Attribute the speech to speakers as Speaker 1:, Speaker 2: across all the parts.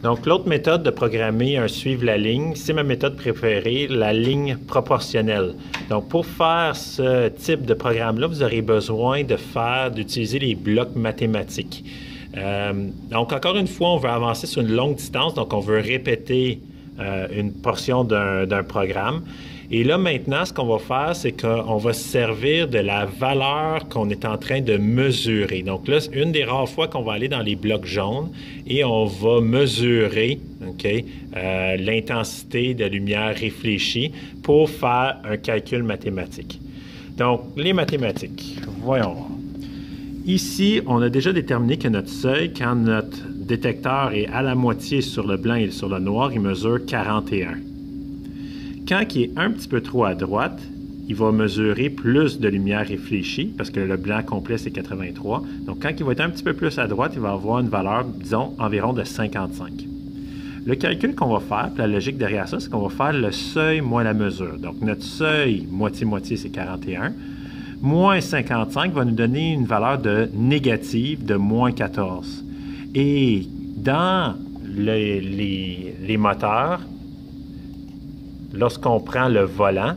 Speaker 1: Donc, l'autre méthode de programmer un suivre la ligne, c'est ma méthode préférée, la ligne proportionnelle. Donc, pour faire ce type de programme-là, vous aurez besoin d'utiliser les blocs mathématiques. Donc, encore une fois, on veut avancer sur une longue distance, donc on veut répéter une portion d'un programme. Et là, maintenant, ce qu'on va faire, c'est qu'on va se servir de la valeur qu'on est en train de mesurer. Donc là, c'est une des rares fois qu'on va aller dans les blocs jaunes et on va mesurer l'intensité de lumière réfléchie pour faire un calcul mathématique. Donc, les mathématiques, voyons voir. Ici, on a déjà déterminé que notre seuil, quand notre détecteur est à la moitié sur le blanc et sur le noir, il mesure 41. Quand il est un petit peu trop à droite, il va mesurer plus de lumière réfléchie, parce que le blanc complet, c'est 83. Donc, quand il va être un petit peu plus à droite, il va avoir une valeur, disons, environ de 55. Le calcul qu'on va faire, puis la logique derrière ça, c'est qu'on va faire le seuil moins la mesure. Donc, notre seuil moitié-moitié, c'est 41. Moins 55 va nous donner une valeur de négative de moins 14. Et dans les moteurs, lorsqu'on prend le volant,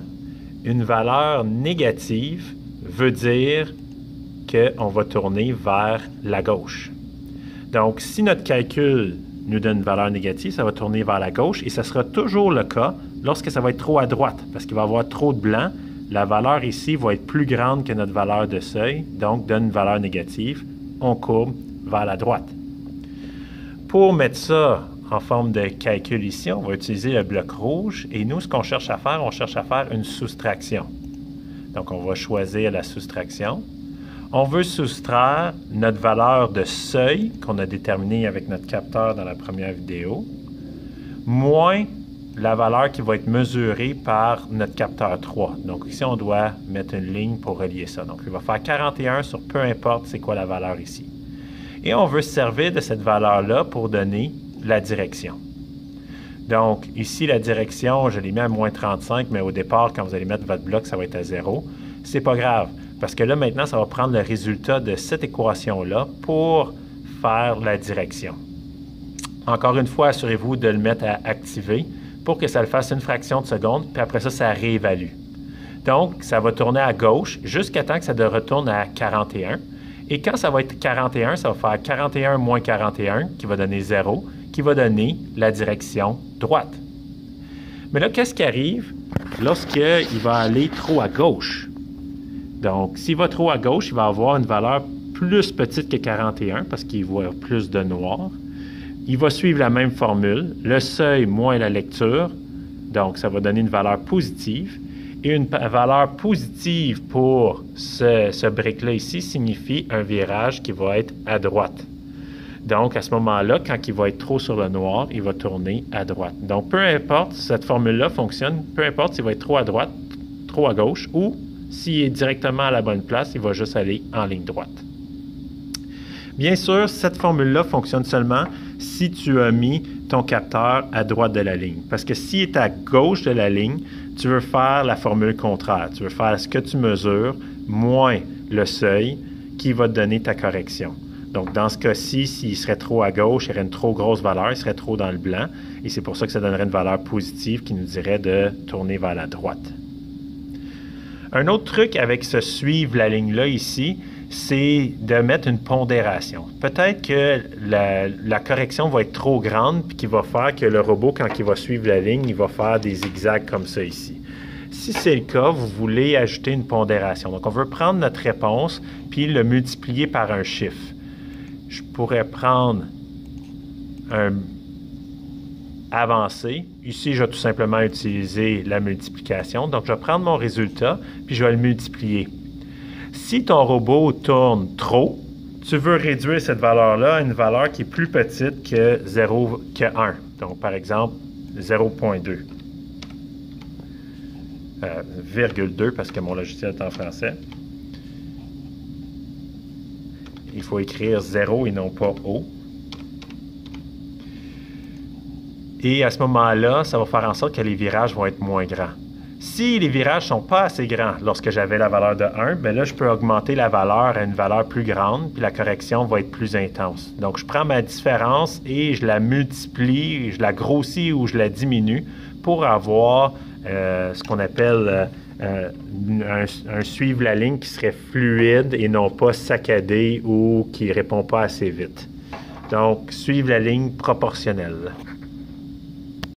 Speaker 1: une valeur négative veut dire qu'on va tourner vers la gauche. Donc, si notre calcul nous donne une valeur négative, ça va tourner vers la gauche et ça sera toujours le cas lorsque ça va être trop à droite, parce qu'il va y avoir trop de blanc. La valeur ici va être plus grande que notre valeur de seuil, donc donne une valeur négative. On courbe vers la droite. Pour mettre ça en forme de calcul ici, on va utiliser le bloc rouge et nous, ce qu'on cherche à faire, on cherche à faire une soustraction. Donc, on va choisir la soustraction. On veut soustraire notre valeur de seuil qu'on a déterminée avec notre capteur dans la première vidéo, moins la valeur qui va être mesurée par notre capteur 3. Donc, ici, on doit mettre une ligne pour relier ça. Donc, il va faire 41 sur peu importe c'est quoi la valeur ici. Et on veut se servir de cette valeur-là pour donner la direction. Donc, ici, la direction, je l'ai mis à moins 35, mais au départ, quand vous allez mettre votre bloc, ça va être à 0. C'est pas grave, parce que là, maintenant, ça va prendre le résultat de cette équation-là pour faire la direction. Encore une fois, assurez-vous de le mettre à activer pour que ça le fasse une fraction de seconde, puis après ça, ça réévalue. Donc, ça va tourner à gauche jusqu'à temps que ça retourne à 41. Et quand ça va être 41, ça va faire 41 moins 41, qui va donner 0, qui va donner la direction droite. Mais là, qu'est-ce qui arrive lorsqu'il va aller trop à gauche? Donc, s'il va trop à gauche, il va avoir une valeur plus petite que 41 parce qu'il voit plus de noir. Il va suivre la même formule, le seuil moins la lecture, donc ça va donner une valeur positive. Et une valeur positive pour ce brick-là ici signifie un virage qui va être à droite. Donc, à ce moment-là, quand il va être trop sur le noir, il va tourner à droite. Donc, peu importe, cette formule-là fonctionne, peu importe s'il va être trop à droite, trop à gauche, ou s'il est directement à la bonne place, il va juste aller en ligne droite. Bien sûr, cette formule-là fonctionne seulement si tu as mis ton capteur à droite de la ligne. Parce que s'il est à gauche de la ligne, tu veux faire la formule contraire. Tu veux faire ce que tu mesures moins le seuil qui va te donner ta correction. Donc, dans ce cas-ci, s'il serait trop à gauche, il y aurait une trop grosse valeur, il serait trop dans le blanc. Et c'est pour ça que ça donnerait une valeur positive qui nous dirait de tourner vers la droite. Un autre truc avec ce suivre la ligne-là ici, c'est de mettre une pondération. Peut-être que la correction va être trop grande puis qu'il va faire que le robot, quand il va suivre la ligne, il va faire des zigzags comme ça ici. Si c'est le cas, vous voulez ajouter une pondération. Donc, on veut prendre notre réponse puis le multiplier par un chiffre. Je pourrais prendre un avancé. Ici, je vais tout simplement utiliser la multiplication. Donc, je vais prendre mon résultat puis je vais le multiplier. Si ton robot tourne trop, tu veux réduire cette valeur-là à une valeur qui est plus petite que 1. Donc, par exemple, 0,2. 0,2 parce que mon logiciel est en français. Il faut écrire 0 et non pas O. Et à ce moment-là, ça va faire en sorte que les virages vont être moins grands. Si les virages ne sont pas assez grands lorsque j'avais la valeur de 1, bien là, je peux augmenter la valeur à une valeur plus grande, puis la correction va être plus intense. Donc, je prends ma différence et je la multiplie, je la grossis ou je la diminue pour avoir ce qu'on appelle un suivre la ligne qui serait fluide et non pas saccadé ou qui ne répond pas assez vite. Donc, suivre la ligne proportionnelle.